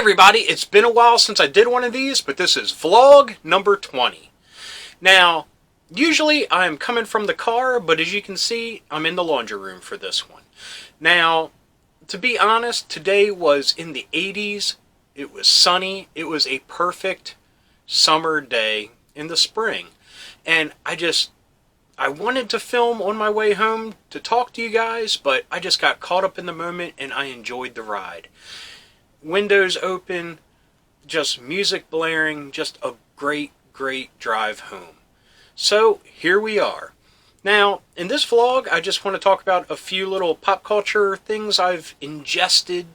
everybody, it's been a while since I did one of these, but this is vlog number 20. Now, usually I'm coming from the car, but as you can see, I'm in the laundry room for this one. Now, to be honest, today was in the 80s, it was sunny, it was a perfect summer day in the spring. And I wanted to film on my way home to talk to you guys, but I just got caught up in the moment and I enjoyed the ride. Windows open, just music blaring, just a great drive home. So here we are. Now, in this vlog, I just want to talk about a few little pop culture things I've ingested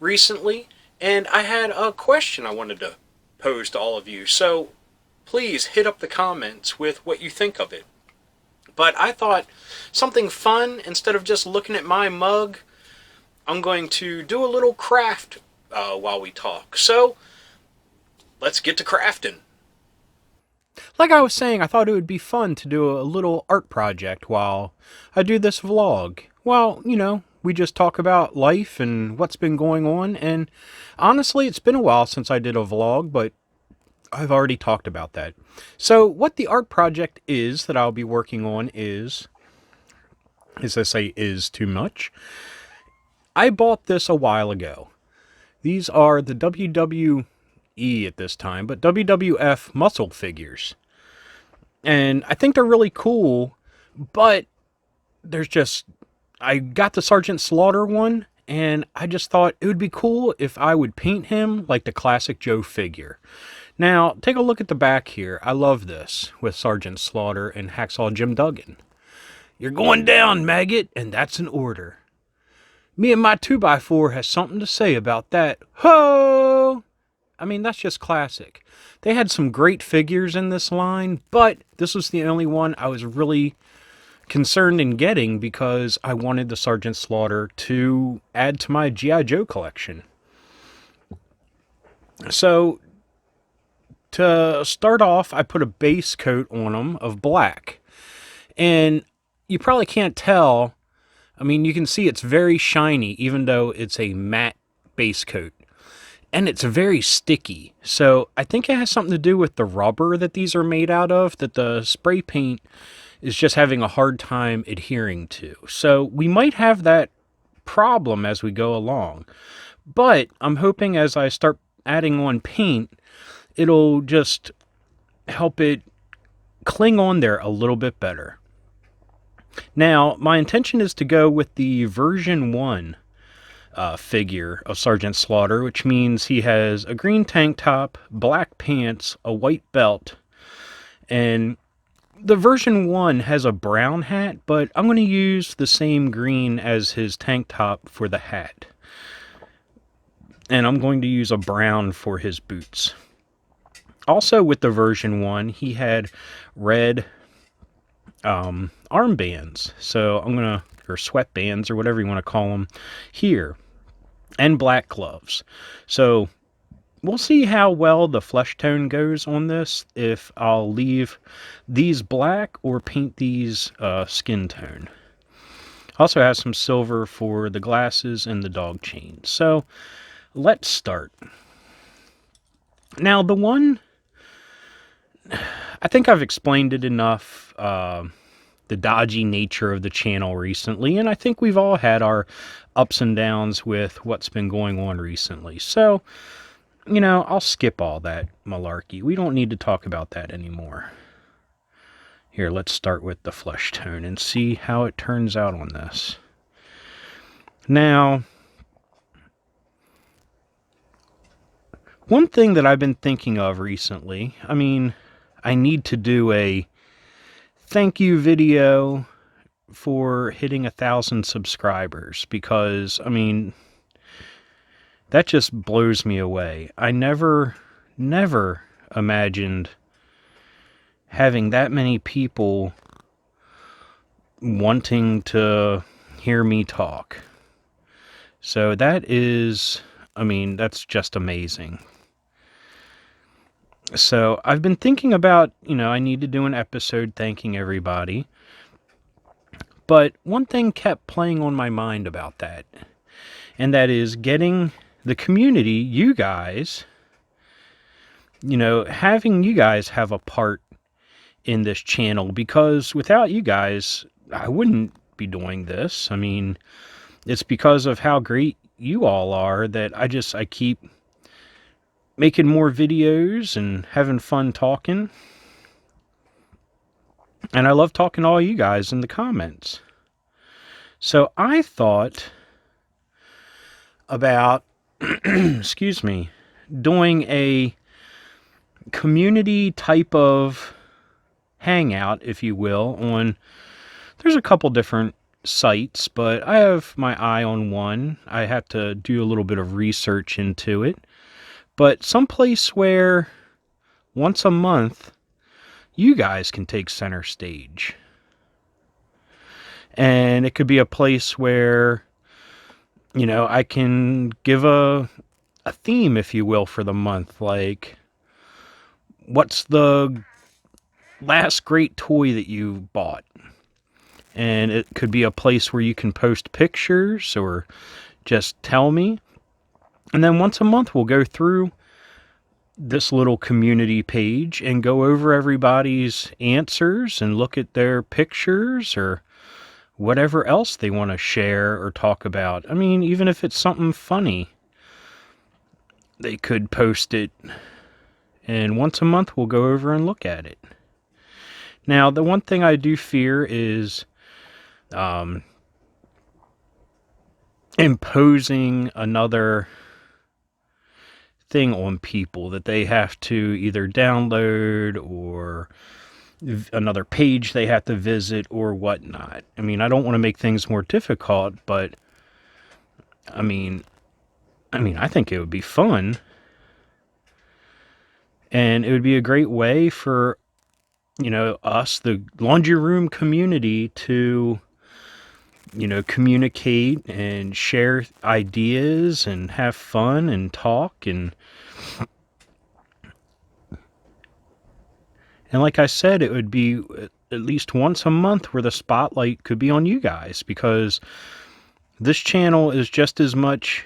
recently, and I had a question I wanted to pose to all of you, so please hit up the comments with what you think of it. But I thought something fun, instead of just looking at my mug, I'm going to do a little craft while we talk. So, let's get to crafting. Like I was saying, I thought it would be fun to do a little art project while I do this vlog. Well, you know, we just talk about life and what's been going on, and honestly, it's been a while since I did a vlog, but I've already talked about that. So, what the art project is that I'll be working on is I say is too much? I bought this a while ago. These are the WWE at this time, but WWF muscle figures. And I think they're really cool, but I got the Sergeant Slaughter one, and I just thought it would be cool if I would paint him like the classic Joe figure. Now, take a look at the back here. I love this with Sergeant Slaughter and Hacksaw Jim Duggan. You're going down, maggot, and that's an order. Me and my 2x4 has something to say about that. Ho! I mean, that's just classic. They had some great figures in this line, but this was the only one I was really concerned in getting because I wanted the Sergeant Slaughter to add to my G.I. Joe collection. So, to start off, I put a base coat on them of black. And you probably can't tell. I mean, you can see it's very shiny, even though it's a matte base coat. And it's very sticky. So I think it has something to do with the rubber that these are made out of, that the spray paint is just having a hard time adhering to. So we might have that problem as we go along. But I'm hoping as I start adding on paint, it'll just help it cling on there a little bit better. Now, my intention is to go with the version 1 figure of Sergeant Slaughter, which means he has a green tank top, black pants, a white belt, and the version 1 has a brown hat, but I'm going to use the same green as his tank top for the hat. And I'm going to use a brown for his boots. Also with the version 1, he had red armbands, or sweatbands, or whatever you want to call them, here, and black gloves. So we'll see how well the flesh tone goes on this, if I'll leave these black or paint these skin tone. Also has some silver for the glasses and the dog chain. So let's start. Now, the one, I think I've explained it enough, the dodgy nature of the channel recently, and I think we've all had our ups and downs with what's been going on recently. So, you know, I'll skip all that malarkey. We don't need to talk about that anymore. Here, let's start with the flesh tone and see how it turns out on this. Now, one thing that I've been thinking of recently, I mean, I need to do a thank you video for hitting 1,000 subscribers because, I mean, that just blows me away. I never imagined having that many people wanting to hear me talk. So that is, I mean, that's just amazing. So I've been thinking about, you know, I need to do an episode thanking everybody. But one thing kept playing on my mind about that. And that is getting the community, you guys, having you guys have a part in this channel, because without you guys, I wouldn't be doing this. I mean, it's because of how great you all are that I keep making more videos and having fun talking. And I love talking to all you guys in the comments. So I thought about, excuse me, doing a community type of hangout, if you will, there's a couple different sites, but I have my eye on one. I have to do a little bit of research into it. But someplace where once a month, you guys can take center stage. And it could be a place where, I can give a theme, if you will, for the month. Like, what's the last great toy that you bought? And it could be a place where you can post pictures or just tell me. And then once a month, we'll go through this little community page and go over everybody's answers and look at their pictures or whatever else they want to share or talk about. I mean, even if it's something funny, they could post it. And once a month, we'll go over and look at it. Now, the one thing I do fear is imposing another thing on people that they have to either download or another page they have to visit or whatnot. I mean, I don't want to make things more difficult, but I mean, I think it would be fun. And it would be a great way for, us, the laundry room community, to, communicate and share ideas and have fun and talk. And like I said, it would be at least once a month where the spotlight could be on you guys, because this channel is just as much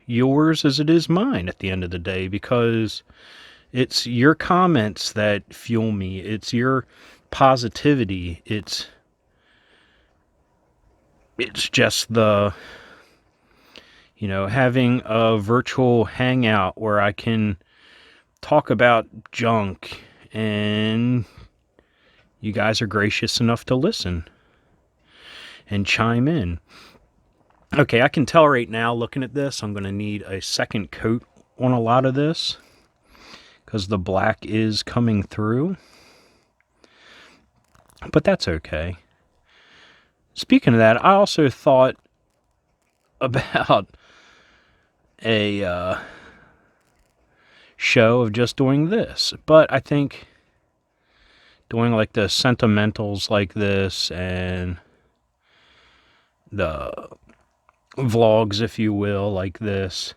yours as it is mine at the end of the day, because it's your comments that fuel me. It's your positivity. It's just the, having a virtual hangout where I can talk about junk and you guys are gracious enough to listen and chime in. Okay, I can tell right now, looking at this, I'm going to need a second coat on a lot of this, because the black is coming through. But that's okay. Speaking of that, I also thought about a show of just doing this. But I think doing like the sentimentals like this and the vlogs, if you will, like this,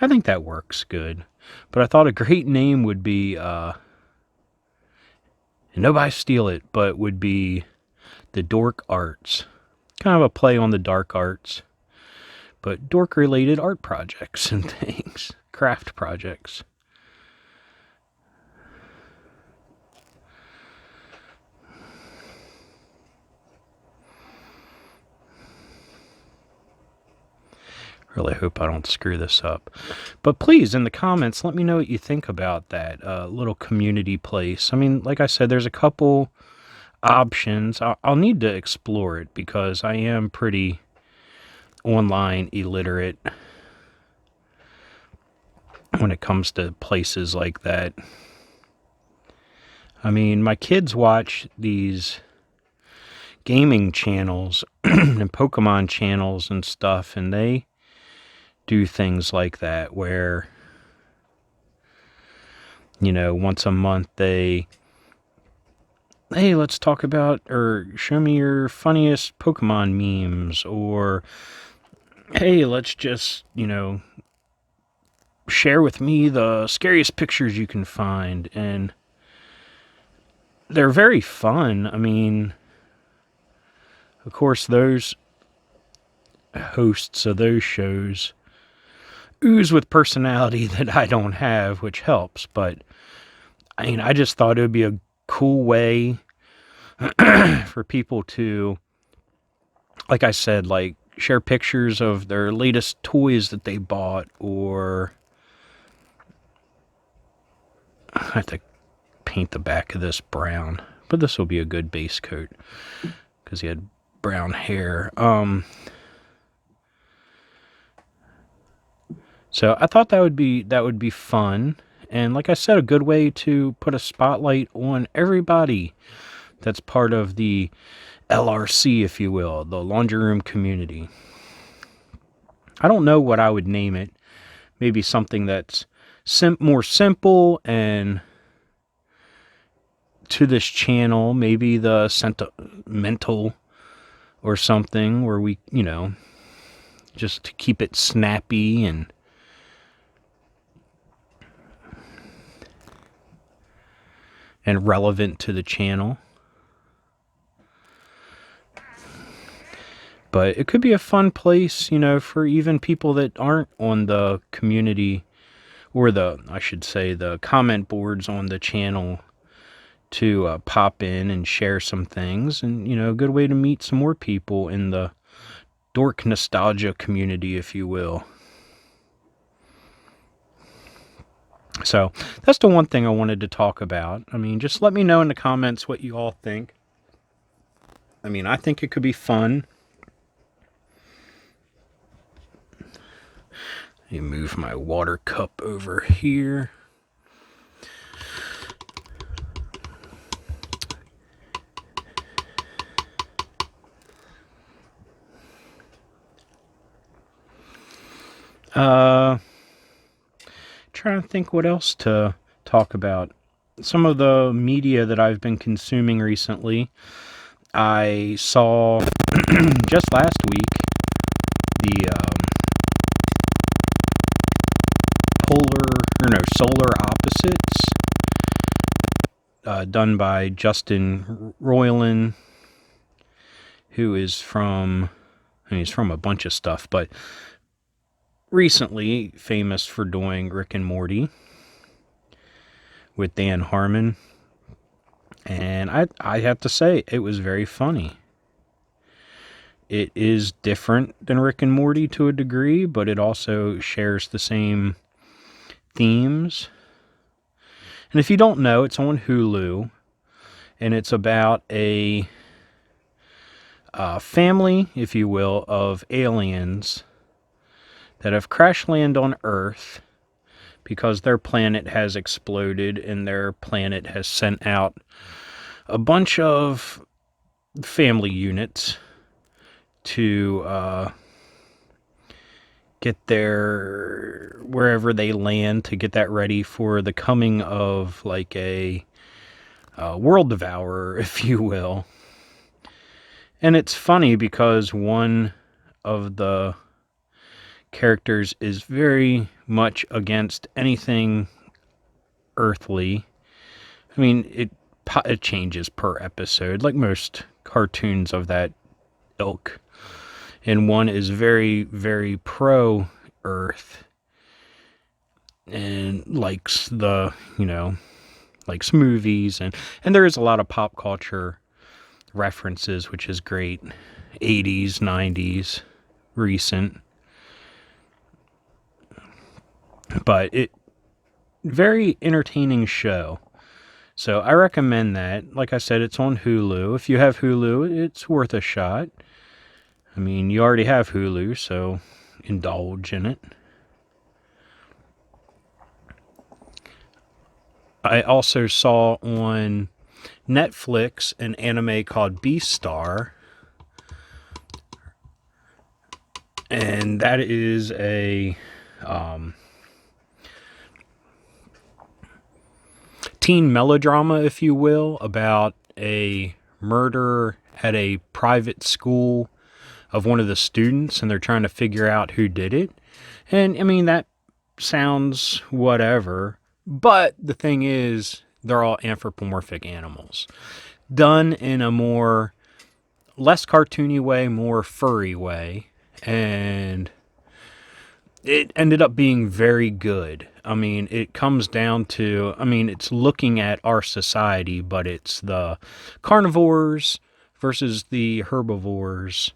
I think that works good. But I thought a great name would be, and nobody steal it, but would be the Dork Arts. Kind of a play on the dark arts, but dork-related art projects and things, craft projects. Really hope I don't screw this up. But please, in the comments, let me know what you think about that little community place. I mean, like I said, there's a couple options. I'll need to explore it, because I am pretty online illiterate when it comes to places like that. I mean, my kids watch these gaming channels and Pokemon channels and stuff, and they do things like that where, once a month hey, let's talk about, or show me your funniest Pokemon memes, or hey, let's just, share with me the scariest pictures you can find. And they're very fun. I mean, of course, those hosts of those shows ooze with personality that I don't have, which helps. But I mean, I just thought it would be a cool way for people to, like I said, like share pictures of their latest toys that they bought, or I have to paint the back of this brown, but this will be a good base coat because he had brown hair. So I thought that would be fun, and like I said, a good way to put a spotlight on everybody that's part of the LRC, if you will, the laundry room community. I don't know what I would name it. Maybe something that's more simple and to this channel. Maybe the sentimental or something where we, just to keep it snappy and relevant to the channel. But it could be a fun place, for even people that aren't on the community, or I should say, the comment boards on the channel, to pop in and share some things. And, a good way to meet some more people in the dork nostalgia community, if you will. So that's the one thing I wanted to talk about. I mean, just let me know in the comments what you all think. I mean, I think it could be fun. Let me move my water cup over here. Trying to think what else to talk about. Some of the media that I've been consuming recently. I saw just last week the Solar Opposites, done by Justin Roiland, who is he's from a bunch of stuff, but recently famous for doing Rick and Morty with Dan Harmon. And I have to say, it was very funny. It is different than Rick and Morty to a degree, but it also shares the same themes. And if you don't know, it's on Hulu, and it's about a family, if you will, of aliens that have crash landed on Earth because their planet has exploded and their planet has sent out a bunch of family units to get their wherever they land, to get that ready for the coming of like a world devourer, if you will. And it's funny because one of the characters is very much against anything earthly. I mean, it changes per episode, like most cartoons of that ilk. And one is very, very pro-Earth and likes likes movies. And there is a lot of pop culture references, which is great. 80s, 90s, recent. But very entertaining show. So I recommend that. Like I said, it's on Hulu. If you have Hulu, it's worth a shot. I mean, you already have Hulu, so indulge in it. I also saw on Netflix an anime called Beastars. And that is a teen melodrama, if you will, about a murder at a private school of one of the students, and they're trying to figure out who did it. And I mean, that sounds whatever, but the thing is, they're all anthropomorphic animals, done in a more less cartoony way, more furry way. And it ended up being very good. I mean, it comes down to, I mean, it's looking at our society, but it's the carnivores versus the herbivores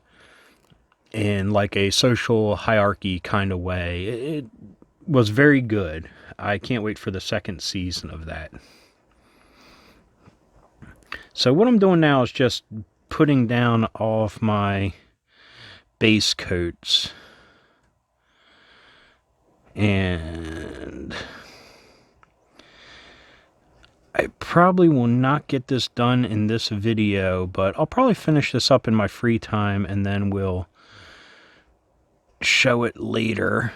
in like a social hierarchy kind of way. It was very good. I can't wait for the second season of that. So what I'm doing now is just putting down all of my base coats. And I probably will not get this done in this video, but I'll probably finish this up in my free time and then we'll show it later.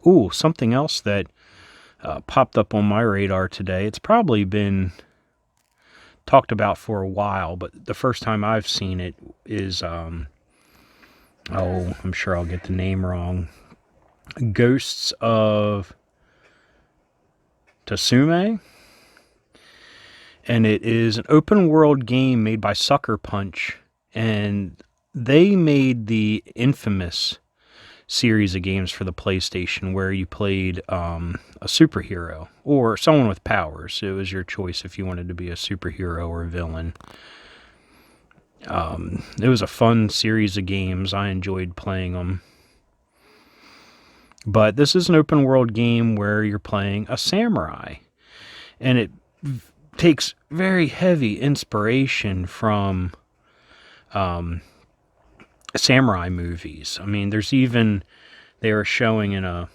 Ooh, something else that popped up on my radar today. It's probably been talked about for a while, but the first time I've seen it is, I'm sure I'll get the name wrong. Ghosts of Tsushima. And it is an open world game made by Sucker Punch. And they made the infamous series of games for the PlayStation where you played a superhero or someone with powers. It was your choice if you wanted to be a superhero or a villain. It was a fun series of games. I enjoyed playing them. But this is an open world game where you're playing a samurai. And it takes very heavy inspiration from samurai movies. I mean, there's even, they were showing in a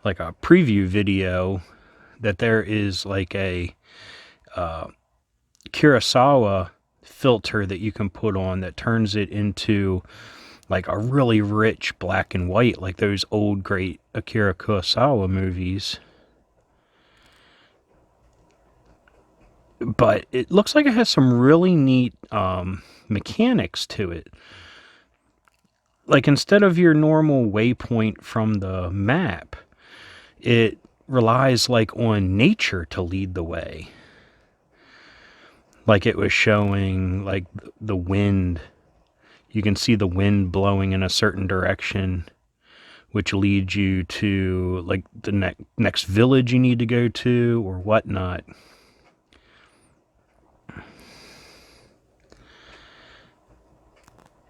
preview video that there is like a Kurosawa filter that you can put on that turns it into like a really rich black and white, like those old great Akira Kurosawa movies. But it looks like it has some really neat mechanics to it. Like instead of your normal waypoint from the map, it relies like on nature to lead the way. Like it was showing like the wind. You can see the wind blowing in a certain direction, which leads you to like the next village you need to go to or whatnot.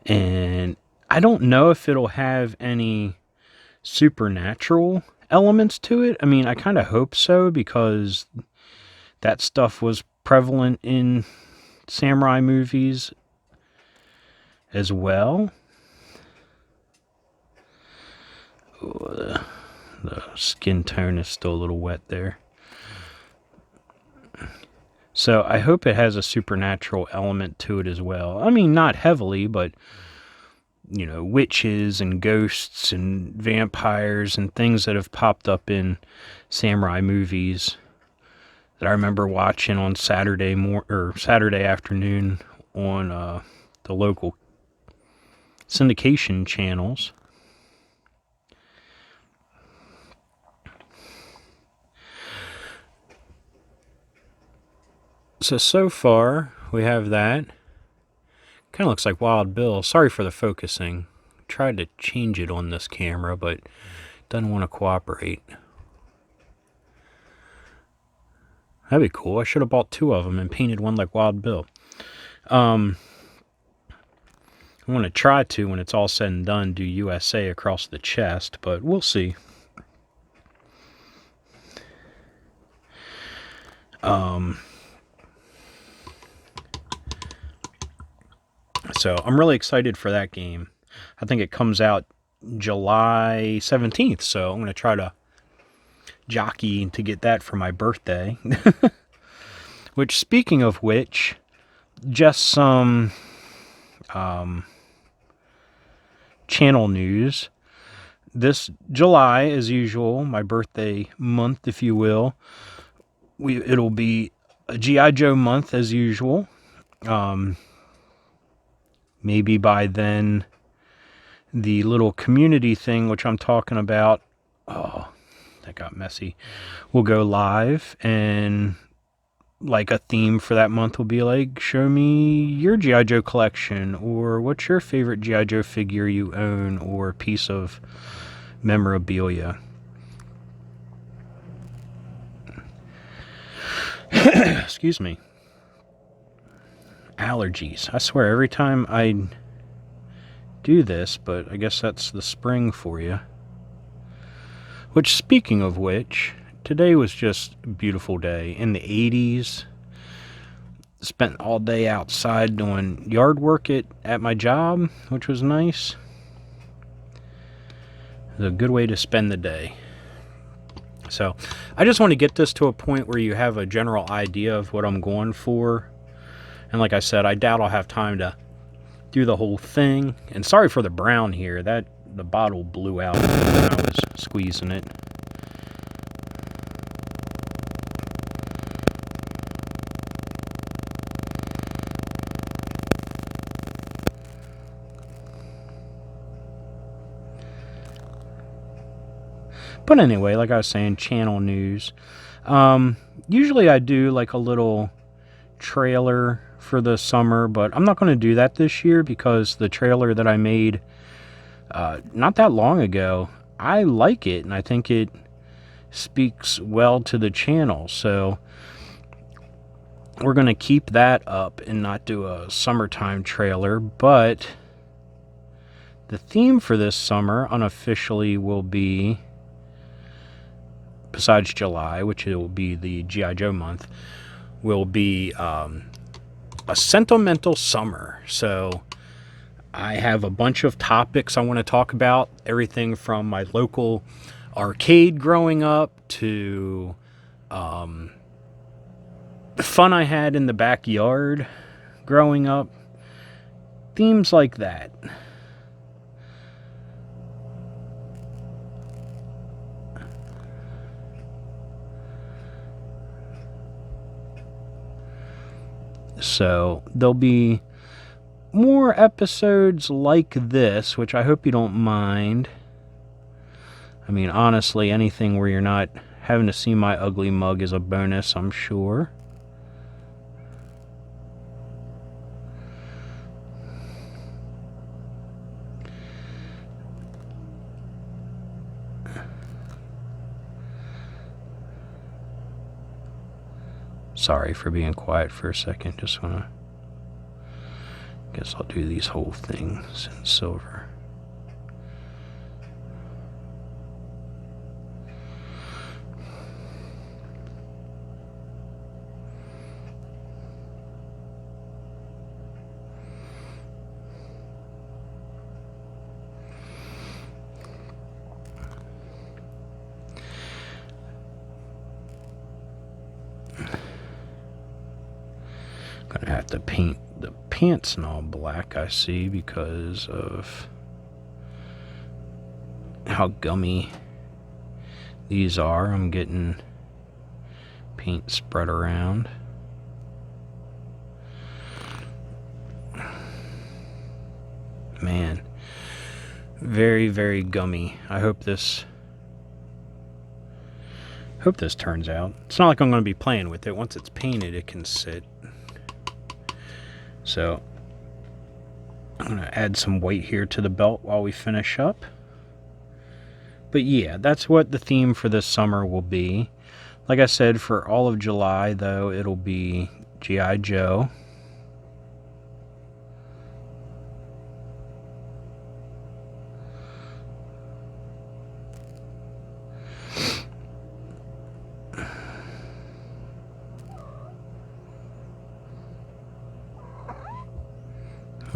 And I don't know if it'll have any supernatural elements to it. I mean, I kind of hope so because that stuff was prevalent in samurai movies as well. Oh, the skin tone is still a little wet there. So I hope it has a supernatural element to it as well. I mean, not heavily, but, you know, witches and ghosts and vampires and things that have popped up in samurai movies that I remember watching on Saturday afternoon on the local syndication channels. So far, we have that. Kind of looks like Wild Bill. Sorry for the focusing. Tried to change it on this camera, but it doesn't want to cooperate. That'd be cool. I should have bought two of them and painted one like Wild Bill. I want to try to, when it's all said and done, do USA across the chest, but we'll see. So I'm really excited for that game. I think it comes out July 17th, so I'm going to try to jockey to get that for my birthday. Which, speaking of which, just some channel news. This July, as usual, my birthday month, if you will, it'll be a G.I. Joe month as usual. Maybe by then the little community thing, which I'm talking about, oh, that got messy, will go live, and like a theme for that month will be like, show me your G.I. Joe collection, or what's your favorite G.I. Joe figure you own, or piece of memorabilia. Excuse me. Allergies. I swear, every time I do this, but I guess that's the spring for you. Which, speaking of which, today was just a beautiful day. In the 80s. Spent all day outside doing yard work at my job, which was nice. It was a good way to spend the day. So, I just want to get this to a point where you have a general idea of what I'm going for. And like I said, I doubt I'll have time to do the whole thing. And sorry for the brown here. The bottle blew out when I was squeezing it. But anyway, like I was saying, channel news. Usually I do like a little trailer for the summer, but I'm not going to do that this year because the trailer that I made not that long ago, I like it, and I think it speaks well to the channel. So we're going to keep that up and not do a summertime trailer, but the theme for this summer unofficially will be, besides July, which it will be the G.I. Joe month, will be a sentimental summer. So I have a bunch of topics I want to talk about. Everything from my local arcade growing up to the fun I had in the backyard growing up. Themes like that. So there'll be more episodes like this, which I hope you don't mind. I mean, honestly, anything where you're not having to see my ugly mug is a bonus, I'm sure. Sorry for being quiet for a second. Just wanna... guess I'll do these whole things in silver. Gonna have to paint the pants in all black, I see, because of how gummy these are. I'm getting paint spread around. Man, very, very gummy. I hope this turns out. It's not like I'm going to be playing with it. Once it's painted, it can sit. So I'm going to add some weight here to the belt while we finish up. But yeah, that's what the theme for this summer will be. Like I said, for all of July, though, it'll be G.I. Joe.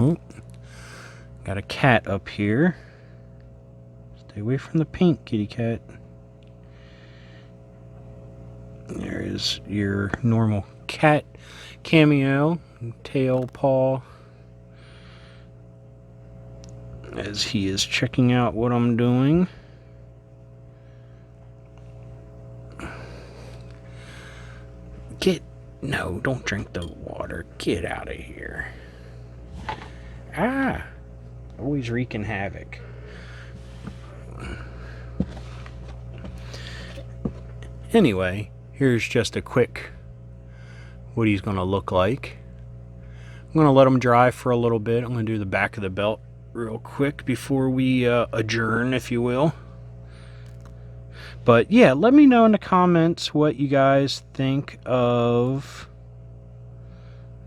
Oh, got a cat up here. Stay away from the paint, kitty cat. There is your normal cat Cameo, tail, paw, as he is checking out what I'm doing. No, don't drink the water. Get out of here. Ah, always wreaking havoc. Anyway, here's just a quick what he's going to look like. I'm going to let him dry for a little bit. I'm going to do the back of the belt real quick before we adjourn, if you will. But yeah, let me know in the comments what you guys think of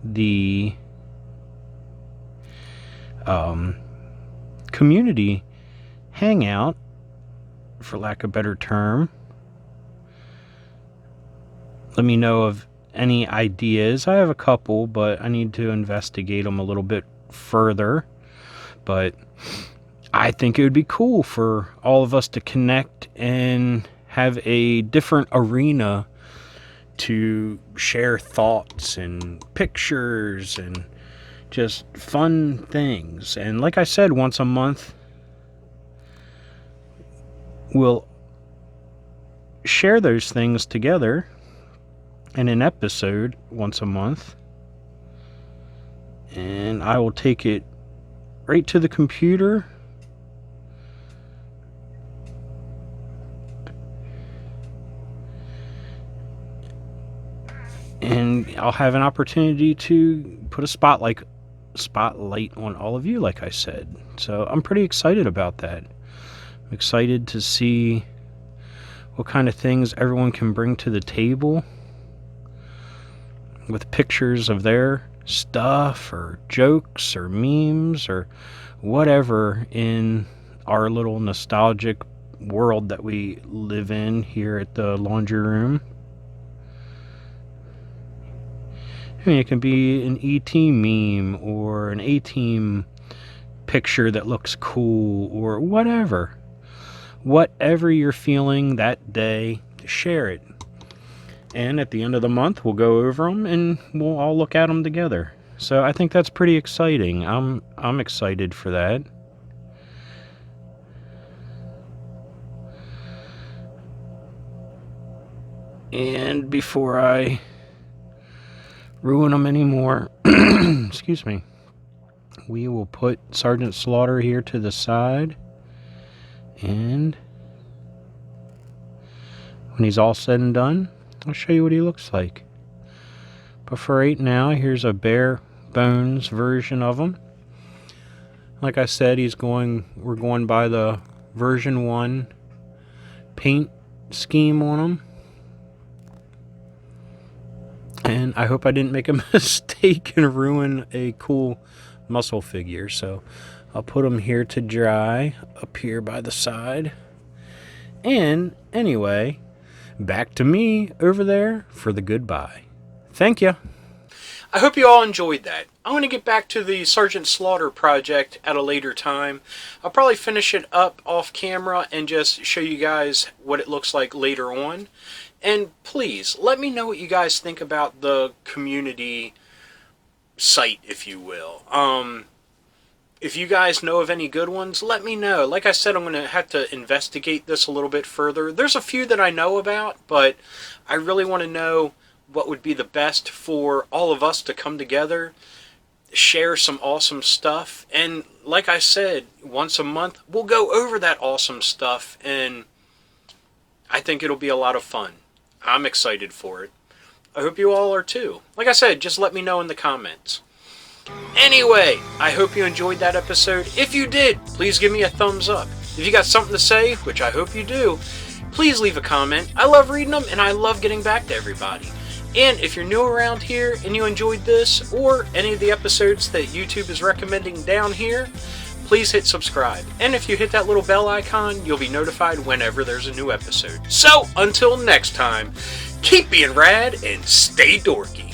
the community hangout, for lack of a better term. Let me know of any ideas. I have a couple, but I need to investigate them a little bit further. But I think it would be cool for all of us to connect and have a different arena to share thoughts and pictures and just fun things. And like I said, once a month we'll share those things together in an episode once a month, and I will take it right to the computer and I'll have an opportunity to put a spotlight on all of you, like I said. So I'm pretty excited about that. I'm excited to see what kind of things everyone can bring to the table with pictures of their stuff or jokes or memes or whatever in our little nostalgic world that we live in here at the laundry room. I mean, it can be an E.T. meme or an A-Team picture that looks cool or whatever. Whatever you're feeling that day, share it. And at the end of the month, we'll go over them and we'll all look at them together. So I think that's pretty exciting. I'm excited for that. And before I ruin them anymore, excuse me, we will put Sergeant Slaughter here to the side. And when he's all said and done, I'll show you what he looks like. But for right now, here's a bare bones version of him. Like I said, we're going by the version 1 paint scheme on him. And I hope I didn't make a mistake and ruin a cool muscle figure. So I'll put him here to dry up here by the side. And anyway, back to me over there for the goodbye. Thank you. I hope you all enjoyed that. I'm going to get back to the Sergeant Slaughter project at a later time. I'll probably finish it up off camera and just show you guys what it looks like later on. And please, let me know what you guys think about the community site, if you will. If you guys know of any good ones, let me know. Like I said, I'm going to have to investigate this a little bit further. There's a few that I know about, but I really want to know what would be the best for all of us to come together, share some awesome stuff. And like I said, once a month, we'll go over that awesome stuff, and I think it'll be a lot of fun. I'm excited for it. I hope you all are too. Like I said, just let me know in the comments. Anyway, I hope you enjoyed that episode. If you did, please give me a thumbs up. If you got something to say, which I hope you do, please leave a comment. I love reading them, and I love getting back to everybody. And if you're new around here and you enjoyed this or any of the episodes that YouTube is recommending down here, please hit subscribe. And if you hit that little bell icon, you'll be notified whenever there's a new episode. So, until next time, keep being rad and stay dorky.